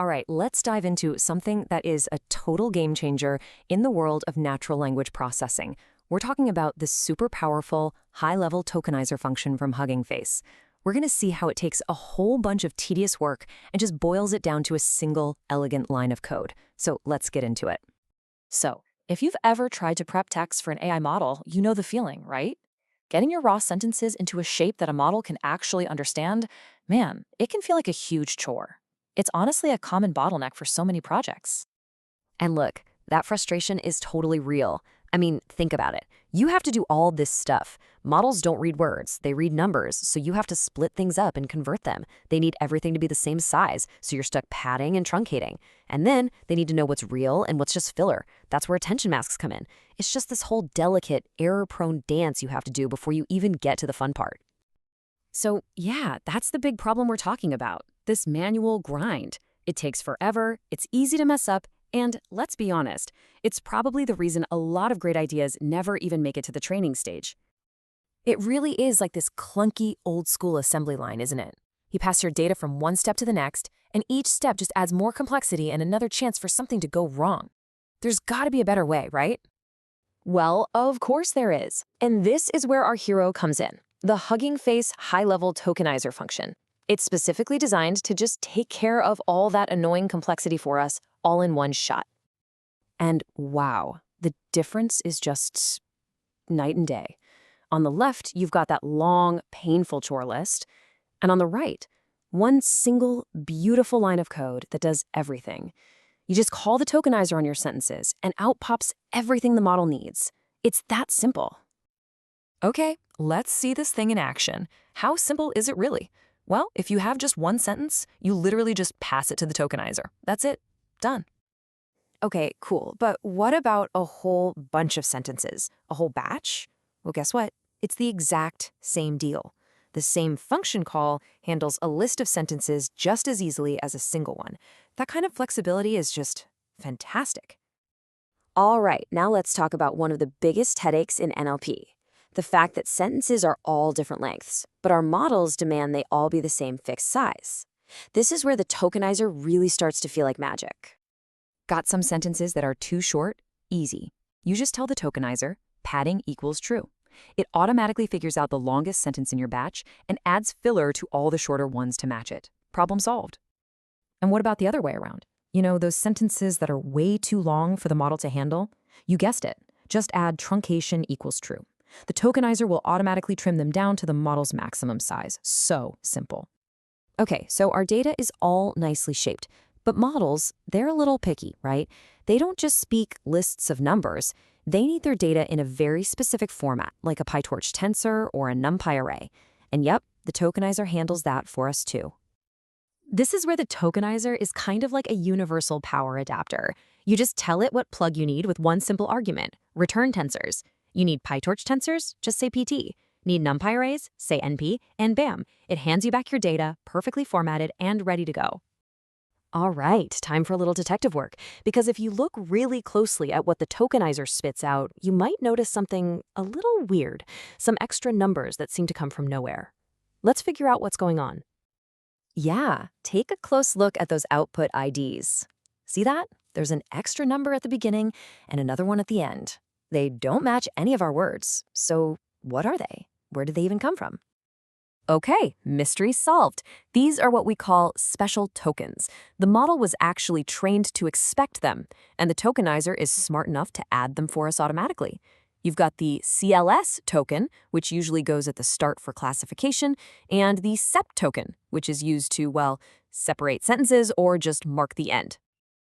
All right, let's dive into something that is a total game changer in the world of natural language processing. We're talking about this super powerful, high-level tokenizer function from Hugging Face. We're going to see how it takes a whole bunch of tedious work and just boils it down to a single, elegant line of code. So let's get into it. So, if you've ever tried to prep text for an AI model, you know the feeling, right? Getting your raw sentences into a shape that a model can actually understand, man, it can feel like a huge chore. It's honestly a common bottleneck for so many projects. And look, that frustration is totally real. I mean, think about it. You have to do all this stuff. Models don't read words, they read numbers, so you have to split things up and convert them. They need everything to be the same size, so you're stuck padding and truncating. And then they need to know what's real and what's just filler. That's where attention masks come in. It's just this whole delicate, error-prone dance you have to do before you even get to the fun part. So yeah, that's the big problem we're talking about. This manual grind. It takes forever, it's easy to mess up, and let's be honest, it's probably the reason a lot of great ideas never even make it to the training stage. It really is like this clunky, old-school assembly line, isn't it? You pass your data from one step to the next, and each step just adds more complexity and another chance for something to go wrong. There's gotta be a better way, right? Well, of course there is. And this is where our hero comes in, the Hugging Face high-level tokenizer function. It's specifically designed to just take care of all that annoying complexity for us all in one shot. And wow, the difference is just night and day. On the left, you've got that long, painful chore list. And on the right, one single, beautiful line of code that does everything. You just call the tokenizer on your sentences, and out pops everything the model needs. It's that simple. Okay, let's see this thing in action. How simple is it really? Well, if you have just one sentence, you literally just pass it to the tokenizer. That's it. Done. Okay, cool. But what about a whole bunch of sentences? A whole batch? Well, guess what? It's the exact same deal. The same function call handles a list of sentences just as easily as a single one. That kind of flexibility is just fantastic. All right, now let's talk about one of the biggest headaches in NLP. The fact that sentences are all different lengths, but our models demand they all be the same fixed size. This is where the tokenizer really starts to feel like magic. Got some sentences that are too short? Easy. You just tell the tokenizer, padding equals true. It automatically figures out the longest sentence in your batch and adds filler to all the shorter ones to match it. Problem solved. And what about the other way around? You know, those sentences that are way too long for the model to handle? You guessed it. Just add truncation equals true. The tokenizer will automatically trim them down to the model's maximum size. So simple. Okay, so our data is all nicely shaped, but models, they're a little picky, right? They don't just speak lists of numbers. They need their data in a very specific format, like a PyTorch tensor or a NumPy array. And yep, the tokenizer handles that for us too. This is where the tokenizer is kind of like a universal power adapter. You just tell it what plug you need with one simple argument, return tensors. You need PyTorch tensors? Just say PT. Need NumPy arrays? Say NP, and bam, it hands you back your data, perfectly formatted and ready to go. All right, time for a little detective work, because if you look really closely at what the tokenizer spits out, you might notice something a little weird, some extra numbers that seem to come from nowhere. Let's figure out what's going on. Yeah, take a close look at those output IDs. See that? There's an extra number at the beginning and another one at the end. They don't match any of our words. So what are they? Where did they even come from? Okay, mystery solved. These are what we call special tokens. The model was actually trained to expect them, and the tokenizer is smart enough to add them for us automatically. You've got the CLS token, which usually goes at the start for classification, and the SEP token, which is used to, well, separate sentences or just mark the end.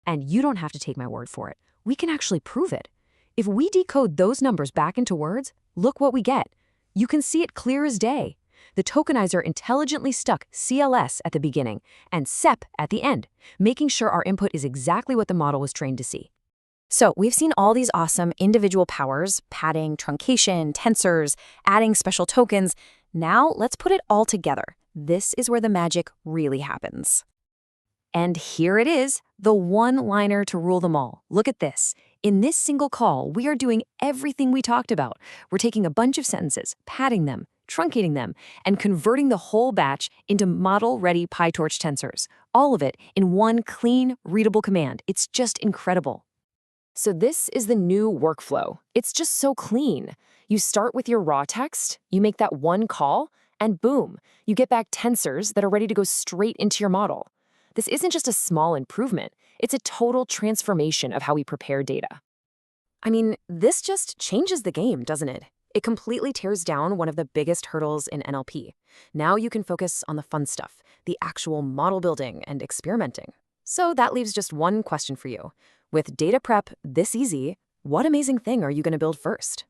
And you don't have to take my word for it. We can actually prove it. If we decode those numbers back into words, look what we get. You can see it clear as day. The tokenizer intelligently stuck CLS at the beginning and SEP at the end, making sure our input is exactly what the model was trained to see. So we've seen all these awesome individual powers, padding, truncation, tensors, adding special tokens. Now let's put it all together. This is where the magic really happens. And here it is, the one-liner to rule them all. Look at this. In this single call, we are doing everything we talked about. We're taking a bunch of sentences, padding them, truncating them, and converting the whole batch into model-ready PyTorch tensors. All of it in one clean, readable command. It's just incredible. So this is the new workflow. It's just so clean. You start with your raw text, you make that one call, and boom, you get back tensors that are ready to go straight into your model. This isn't just a small improvement, it's a total transformation of how we prepare data. I mean, this just changes the game, doesn't it? It completely tears down one of the biggest hurdles in NLP. Now you can focus on the fun stuff, the actual model building and experimenting. So that leaves just one question for you. With data prep this easy, what amazing thing are you going to build first?